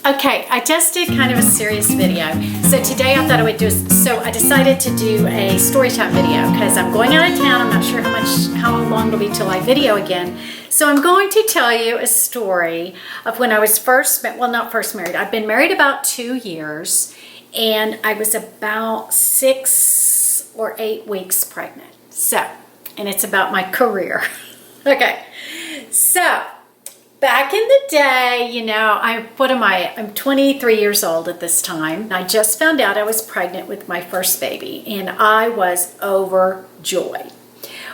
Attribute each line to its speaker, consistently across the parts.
Speaker 1: Okay, I just did kind of a serious video. So today I thought I would I decided to do a storytime video because I'm going out of town. I'm not sure how long it'll be till I video again. So I'm going to tell you a story of when I was not first married. I've been married about 2 years and I was about 6 or 8 weeks pregnant. And it's about my career. Okay, so back in the day, I'm 23 years old at this time. I just found out I was pregnant with my first baby, and I was overjoyed.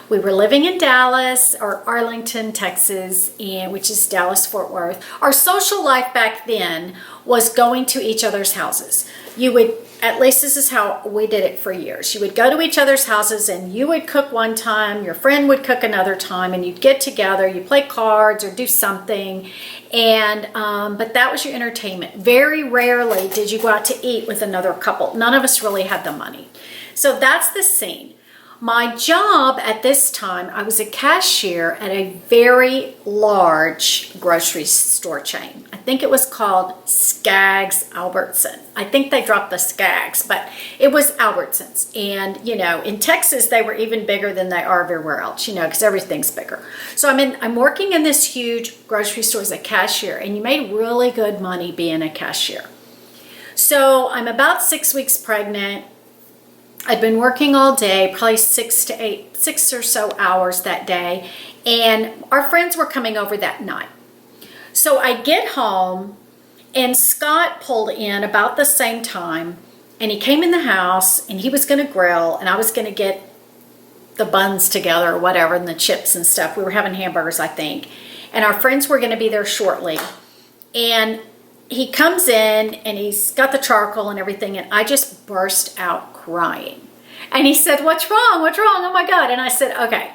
Speaker 1: We were living in Dallas, or Arlington, Texas, which is Dallas-Fort Worth. Our social life back then was going to each other's houses. At least this is how we did it for years. You would go to each other's houses and you would cook one time, your friend would cook another time, and you'd get together, you play cards or do something. But that was your entertainment. Very rarely did you go out to eat with another couple. None of us really had the money. So that's the scene. My job at this time, I was a cashier at a very large grocery store chain. I think it was called Skaggs Albertson. I think they dropped the Skaggs, but it was Albertsons. And, in Texas, they were even bigger than they are everywhere else, because everything's bigger. So I'm working in this huge grocery store as a cashier, and you made really good money being a cashier. So I'm about 6 weeks pregnant. I'd been working all day, probably 6 or so hours that day, and our friends were coming over that night. So I get home, and Scott pulled in about the same time, and he came in the house, and he was going to grill, and I was going to get the buns together or whatever, and the chips and stuff. We were having hamburgers, I think, and our friends were going to be there shortly. And he comes in and he's got the charcoal and everything, and I just burst out crying. And he said, "What's wrong? What's wrong? Oh my God." And I said, "Okay,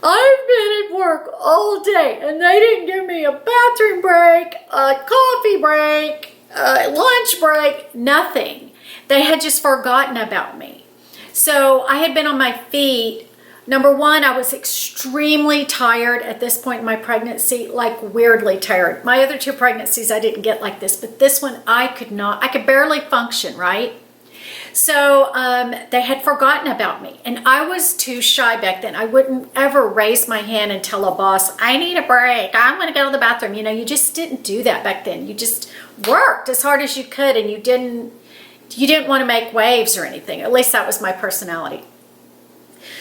Speaker 1: I've been at work all day and they didn't give me a bathroom break, a coffee break, a lunch break, nothing. They had just forgotten about me." So I had been on my feet. Number one, I was extremely tired at this point in my pregnancy, like weirdly tired. My other 2 pregnancies, I didn't get like this, but this one, I could barely function, right? So they had forgotten about me, and I was too shy back then. I wouldn't ever raise my hand and tell a boss, "I need a break, I'm going to go to the bathroom." You just didn't do that back then. You just worked as hard as you could, and you didn't want to make waves or anything. At least that was my personality.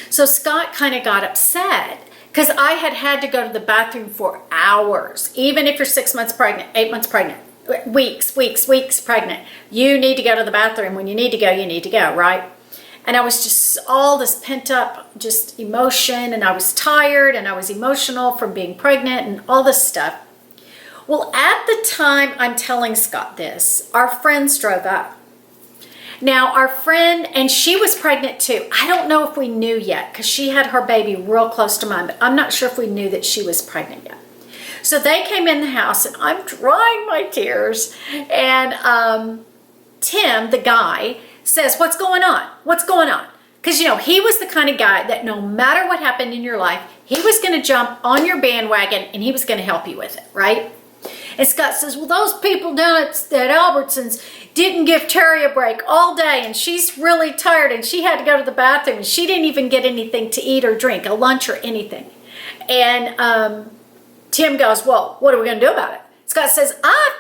Speaker 1: So Scott kind of got upset because I had to go to the bathroom for hours. Even if you're 6 months pregnant, 8 months pregnant, weeks pregnant, you need to go to the bathroom. When you need to go, right? And I was just all this pent up just emotion, and I was tired and I was emotional from being pregnant and all this stuff. Well, at the time I'm telling Scott this, our friends drove up. Now, our friend, and she was pregnant too. I don't know if we knew yet because she had her baby real close to mine, but I'm not sure if we knew that she was pregnant yet. So they came in the house, and I'm drying my tears, and Tim, the guy, says, "What's going on? What's going on?" Because, he was the kind of guy that no matter what happened in your life, he was going to jump on your bandwagon, and he was going to help you with it, right? And Scott says, "Well, those people down at Albertsons didn't give Terry a break all day, and she's really tired, and she had to go to the bathroom, and she didn't even get anything to eat or drink, a lunch or anything." And Tim goes, "Well, what are we going to do about it?" Scott says, I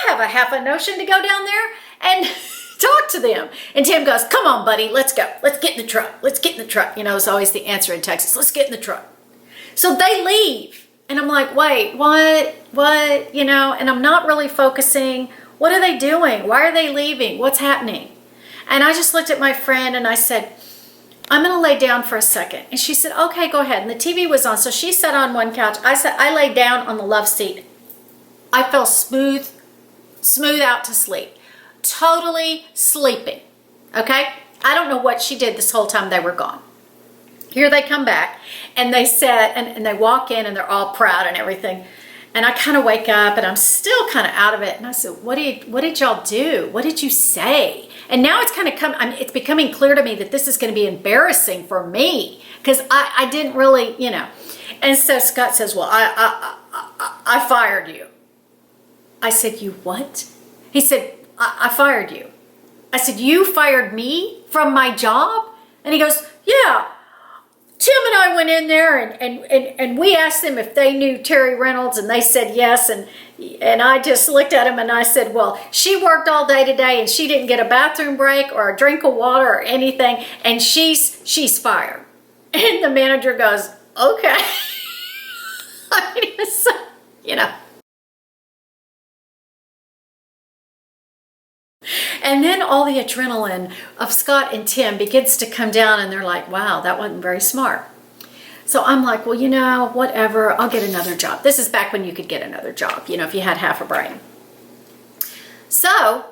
Speaker 1: have a half a notion to go down there and talk to them." And Tim goes, "Come on, buddy, let's go. Let's get in the truck. Let's get in the truck." It's always the answer in Texas. "Let's get in the truck." So they leave. And I'm like, "Wait, what? And I'm not really focusing. What are they doing? Why are they leaving? What's happening?" And I just looked at my friend and I said, "I'm going to lay down for a second." And she said, "Okay, go ahead." And the TV was on. So she sat on one couch. I laid down on the love seat. I fell smooth out to sleep. Totally sleeping. Okay? I don't know what she did this whole time they were gone. Here they come back, and they said, and they walk in, and they're all proud and everything. And I kind of wake up, and I'm still kind of out of it. And I said, what did y'all do? What did you say?" And now it's kind of it's becoming clear to me that this is going to be embarrassing for me because I didn't really, And so Scott says, "Well, I fired you." I said, you what? He said, I fired you. I said, you fired me from my job? And he goes, yeah. Tim and I went in there and we asked them if they knew Terry Reynolds, and they said yes. And I just looked at him and I said, well, she worked all day today and she didn't get a bathroom break or a drink of water or anything, and she's fired. And the manager goes, okay. I mean, it was so, you know. And then all the adrenaline of Scott and Tim begins to come down, and they're like, wow, that wasn't very smart. So I'm like, well, you know, whatever, I'll get another job. This is back when you could get another job, you know, if you had half a brain. So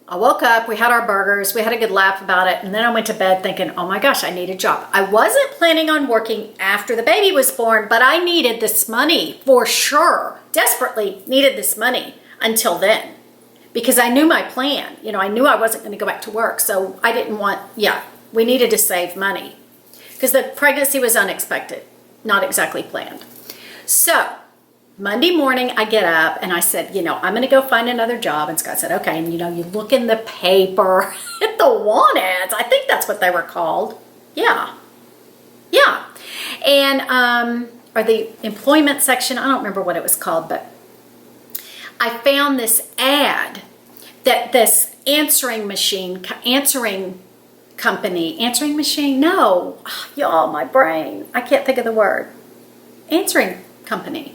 Speaker 1: I woke up, we had our burgers, we had a good laugh about it, and then I went to bed thinking, oh my gosh, I need a job. I wasn't planning on working after the baby was born, but I needed this money for sure. Desperately needed this money until then. Because I knew my plan. You know, I knew I wasn't going to go back to work. So I didn't want, we needed to save money. Because the pregnancy was unexpected, not exactly planned. So Monday morning I get up and I said, you know, I'm going to go find another job. And Scott said, okay. And you know, you look in the paper at the want ads. I think that's what they were called. Yeah. And, or the employment section. I don't remember what it was called, but I found this ad that this answering machine, no, y'all, my brain, I can't think of the word. Answering company,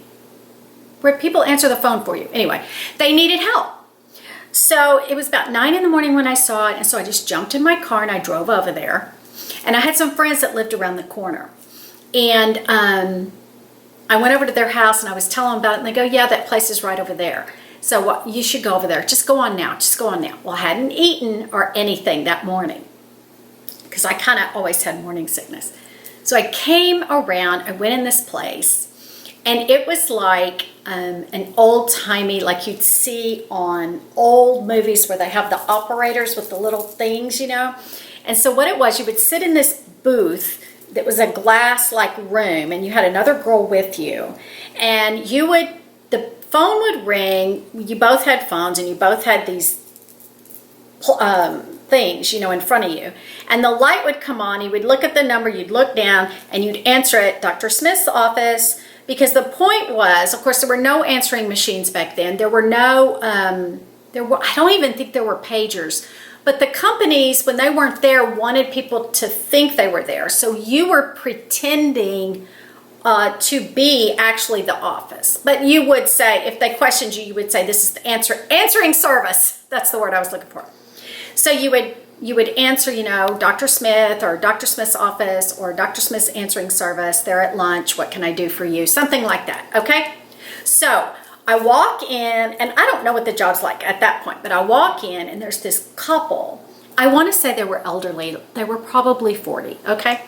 Speaker 1: where people answer the phone for you. Anyway, they needed help. So it was about 9 in the morning when I saw it, and so I just jumped in my car and I drove over there. And I had some friends that lived around the corner. And I went over to their house and I was telling them about it, and they go, yeah, that place is right over there. So you should go over there. Just go on now. Well, I hadn't eaten or anything that morning because I kind of always had morning sickness. So I came around, I went in this place, and it was like an old-timey, like you'd see on old movies where they have the operators with the little things, you know. And so what it was, you would sit in this booth that was a glass-like room, and you had another girl with you, and the phone would ring, you both had phones, and you both had these things, you know, in front of you, and the light would come on, you would look at the number, you'd look down, and you'd answer it, Dr. Smith's office, because the point was, of course, there were no answering machines back then, there were no, I don't even think there were pagers. But the companies, when they weren't there, wanted people to think they were there. So you were pretending to be actually the office. But you would say, if they questioned you, you would say, this is the answering service. That's the word I was looking for. So you would answer, you know, Dr. Smith or Dr. Smith's office or Dr. Smith's answering service. They're at lunch. What can I do for you? Something like that, okay? So I walk in, and I don't know what the job's like at that point, but I walk in, and there's this couple. I want to say they were elderly. They were probably 40, okay?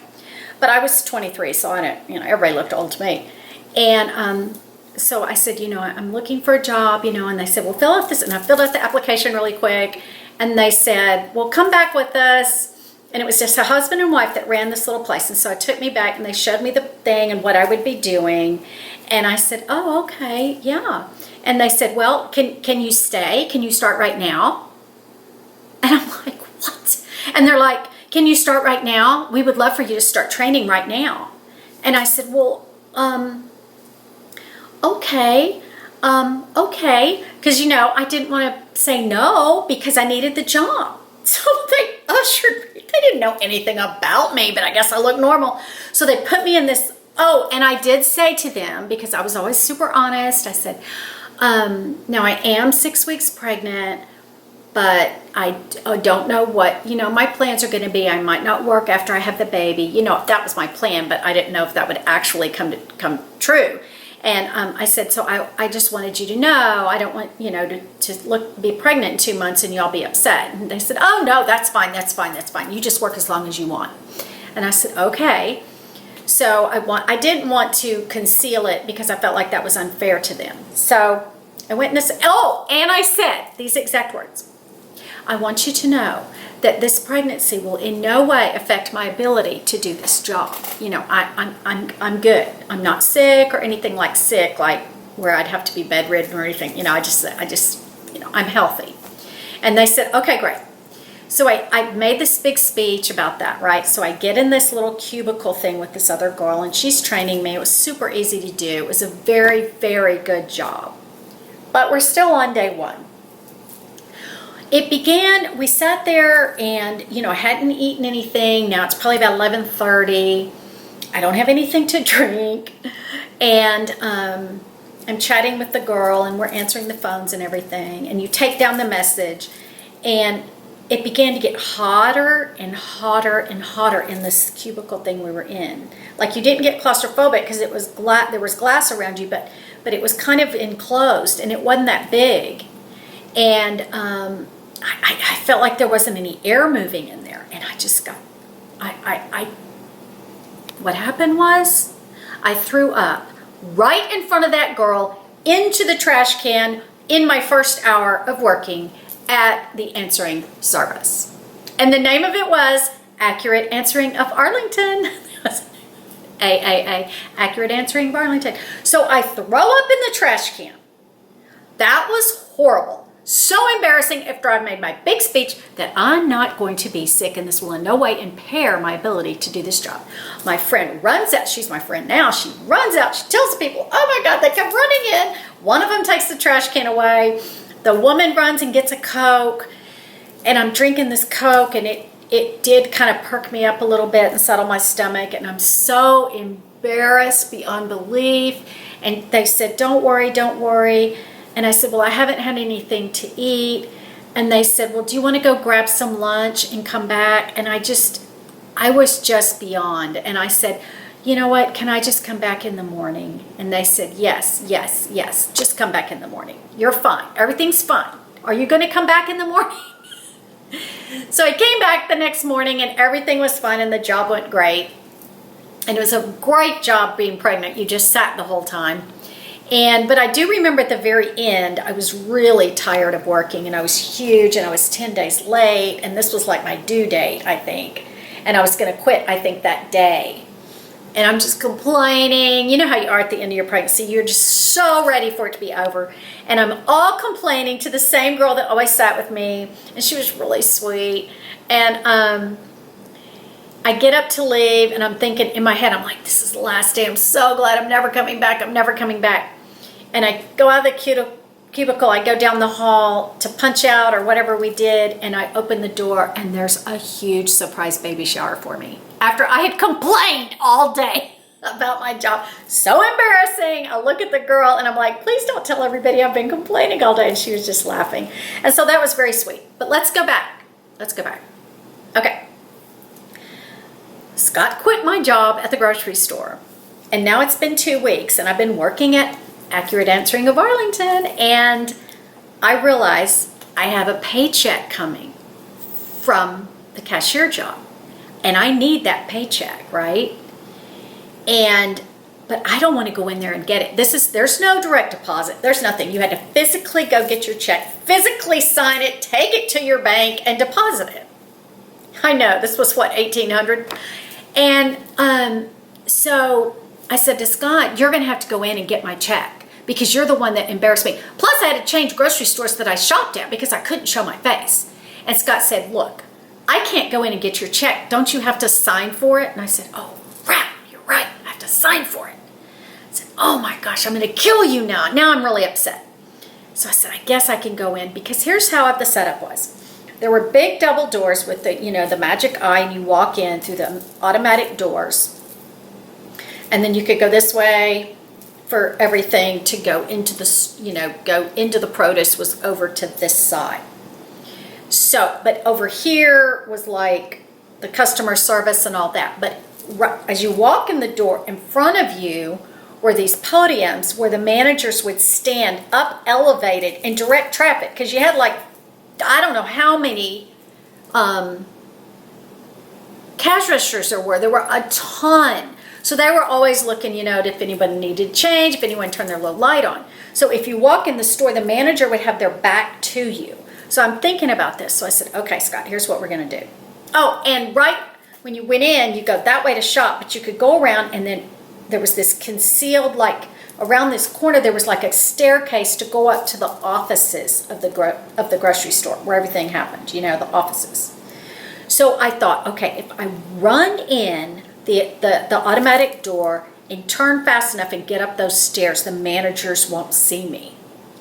Speaker 1: But I was 23, so I don't, you know, everybody looked old to me. And so I said, you know, I'm looking for a job, you know, and they said, well, fill out this. And I filled out the application really quick. And they said, well, come back with us. And it was just a husband and wife that ran this little place. And so it took me back, and they showed me the thing and what I would be doing. And I said, oh, okay, yeah. And they said, well, can you stay? Can you start right now? And I'm like, what? And they're like, can you start right now? We would love for you to start training right now. And I said, well, okay. Because, you know, I didn't want to say no because I needed the job. So they ushered me. They didn't know anything about me, but I guess I look normal. So they put me in this. Oh, and I did say to them, because I was always super honest, I said, now I am 6 weeks pregnant, but I don't know what, you know, my plans are going to be. I might not work after I have the baby. You know, that was my plan, but I didn't know if that would actually come true. And I said, so I just wanted you to know, I don't want, you know, to be pregnant in 2 months and y'all be upset. And they said, oh, no, that's fine. You just work as long as you want. And I said, okay. So I didn't want to conceal it because I felt like that was unfair to them. So I went and I said these exact words. I want you to know that this pregnancy will in no way affect my ability to do this job. You know, I'm good. I'm not sick or anything like sick, like where I'd have to be bedridden or anything. I just, I'm healthy. And they said, okay, great. So I made this big speech about that, right? So I get in this little cubicle thing with this other girl, and she's training me. It was super easy to do. It was a very, very good job. But we're still on day one. It began, we sat there and, I hadn't eaten anything. Now it's probably about 11:30. I don't have anything to drink. And I'm chatting with the girl, and we're answering the phones and everything. And you take down the message, and it began to get hotter and hotter and hotter in this cubicle thing we were in. Like, you didn't get claustrophobic because it was there was glass around you, but it was kind of enclosed, and it wasn't that big. And I felt like there wasn't any air moving in there, and I just got, what happened was I threw up right in front of that girl into the trash can in my first hour of working at the answering service. And the name of it was Accurate Answering of Arlington. AAA, Accurate Answering of Arlington. So I throw up in the trash can. That was horrible. So embarrassing after I made my big speech that I'm not going to be sick and this will in no way impair my ability to do this job. My friend runs out. She's my friend now. She runs out. She tells people, oh my God, they come running in. One of them takes the trash can away. The woman runs and gets a Coke, and I'm drinking this Coke, and it did kind of perk me up a little bit and settle my stomach, and I'm so embarrassed beyond belief. And they said, don't worry, don't worry. And I said, well, I haven't had anything to eat. And they said, well, do you want to go grab some lunch and come back? And I was just beyond. And I said, you know what, can I just come back in the morning? And they said, yes, yes, yes, just come back in the morning. You're fine. Everything's fine. Are you going to come back in the morning? So I came back the next morning, and everything was fine, and the job went great. And it was a great job being pregnant. You just sat the whole time. But I do remember at the very end, I was really tired of working, and I was huge, and I was 10 days late, and this was like my due date, I think. And I was going to quit, I think, that day. And I'm just complaining. You know how you are at the end of your pregnancy. You're just so ready for it to be over. And I'm all complaining to the same girl that always sat with me, and she was really sweet. And I get up to leave, and I'm thinking in my head, I'm like, this is the last day. I'm so glad I'm never coming back. I'm never coming back. And I go out of the cubicle. I go down the hall to punch out or whatever we did, and I open the door, and there's a huge surprise baby shower for me. After I had complained all day about my job. So embarrassing. I look at the girl, and I'm like, please don't tell everybody I've been complaining all day. And she was just laughing. And so that was very sweet. But let's go back. Let's go back. Okay. Scott quit my job at the grocery store, and now it's been 2 weeks, and I've been working at Accurate Answering of Arlington, and I realize I have a paycheck coming from the cashier job, and I need that paycheck, right? But I don't want to go in there and get it. There's no direct deposit. There's nothing. You had to physically go get your check, physically sign it, take it to your bank, and deposit it. I know, this was what, 1800? And so I said to Scott, you're going to have to go in and get my check because you're the one that embarrassed me. Plus, I had to change grocery stores that I shopped at because I couldn't show my face. And Scott said, look, I can't go in and get your check. Don't you have to sign for it? And I said, oh, crap, you're right. I have to sign for it. I said, oh my gosh, I'm going to kill you now. Now I'm really upset. So I said, I guess I can go in because here's how the setup was. There were big double doors with the magic eye, and you walk in through the automatic doors. And then you could go this way for everything to go into the produce was over to this side. So, but over here was like the customer service and all that. But as you walk in the door, in front of you were these podiums where the managers would stand up elevated in direct traffic, because you had like, I don't know how many cash registers there were. There were a ton. So they were always looking, if anybody needed change, if anyone turned their little light on. So if you walk in the store, the manager would have their back to you. So I'm thinking about this. So I said, okay, Scott, here's what we're going to do. Oh, and right when you went in, you go that way to shop, but you could go around, and then there was this concealed like around this corner, there was like a staircase to go up to the offices of the grocery store where everything happened, you know, the offices. So I thought, okay, if I run in the automatic door and turn fast enough and get up those stairs, the managers won't see me.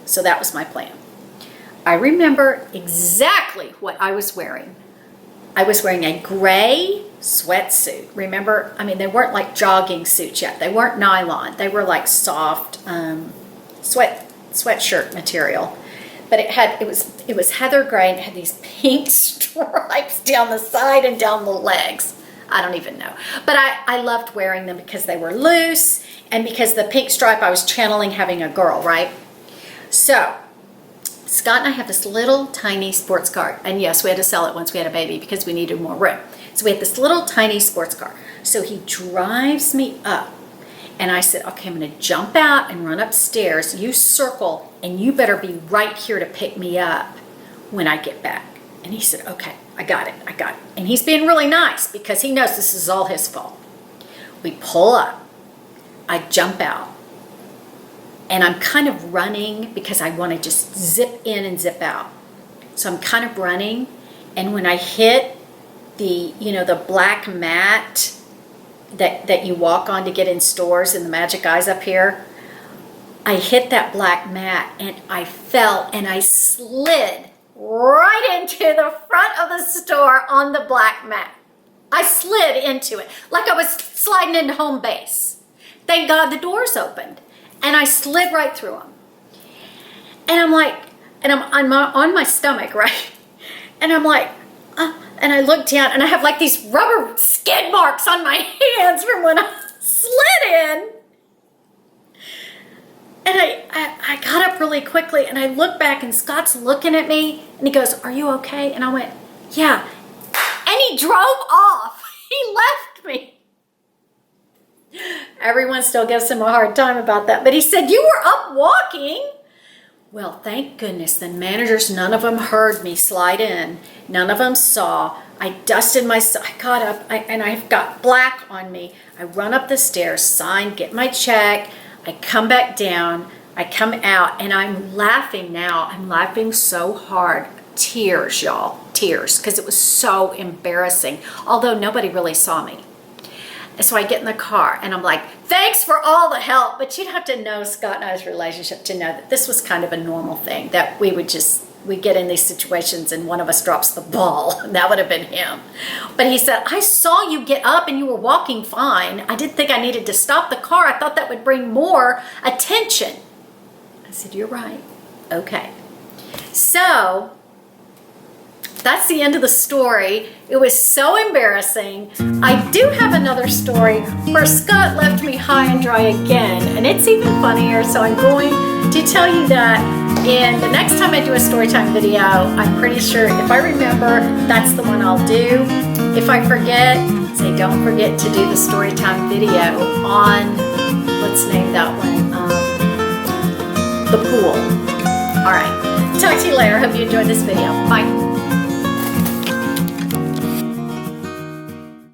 Speaker 1: So that was my plan. I remember exactly what I was wearing. I was wearing a gray sweatsuit. Remember, I mean, they weren't like jogging suits yet. They weren't nylon. They were like soft sweatshirt material. But it was heather gray, and it had these pink stripes down the side and down the legs. I don't even know. But I loved wearing them because they were loose, and because the pink stripe, I was channeling having a girl, right? So Scott and I have this little tiny sports car. And yes, we had to sell it once we had a baby because we needed more room. So we had this little tiny sports car. So he drives me up. And I said, okay, I'm going to jump out and run upstairs. You circle, and you better be right here to pick me up when I get back. And he said, okay, I got it. And he's being really nice because he knows this is all his fault. We pull up. I jump out. And I'm kind of running because I want to just zip in and zip out. So I'm kind of running. And when I hit the black mat that you walk on to get in stores and the magic eyes up here, I hit that black mat and I fell and I slid right into the front of the store on the black mat. I slid into it like I was sliding into home base. Thank God the doors opened. And I slid right through them. And I'm like, and I'm on my stomach, right? And I'm like, and I look down and I have like these rubber skid marks on my hands from when I slid in. And I got up really quickly and I look back and Scott's looking at me and he goes, are you okay? And I went, yeah. And he drove off. He left me. Everyone still gives him a hard time about that. But he said, you were up walking. Well, thank goodness the managers, none of them heard me slide in. None of them saw. I dusted myself. I got up and I've got black on me. I run up the stairs, sign, get my check. I come back down. I come out and I'm laughing now. I'm laughing so hard. Tears, y'all. Tears. Because it was so embarrassing. Although nobody really saw me. So I get in the car and I'm like, thanks for all the help. But you'd have to know Scott and I's relationship to know that this was kind of a normal thing, that we get in these situations and one of us drops the ball. And that would have been him. But he said, I saw you get up and you were walking fine. I didn't think I needed to stop the car. I thought that would bring more attention. I said, you're right. Okay. So that's the end of the story. It was so embarrassing. I do have another story where Scott left me high and dry again, and it's even funnier, so I'm going to tell you that in the next time I do a Storytime video. I'm pretty sure, if I remember, that's the one I'll do. If I forget, say don't forget to do the Storytime video on, let's name that one, the pool. All right, talk to you later. Hope you enjoyed this video. Bye.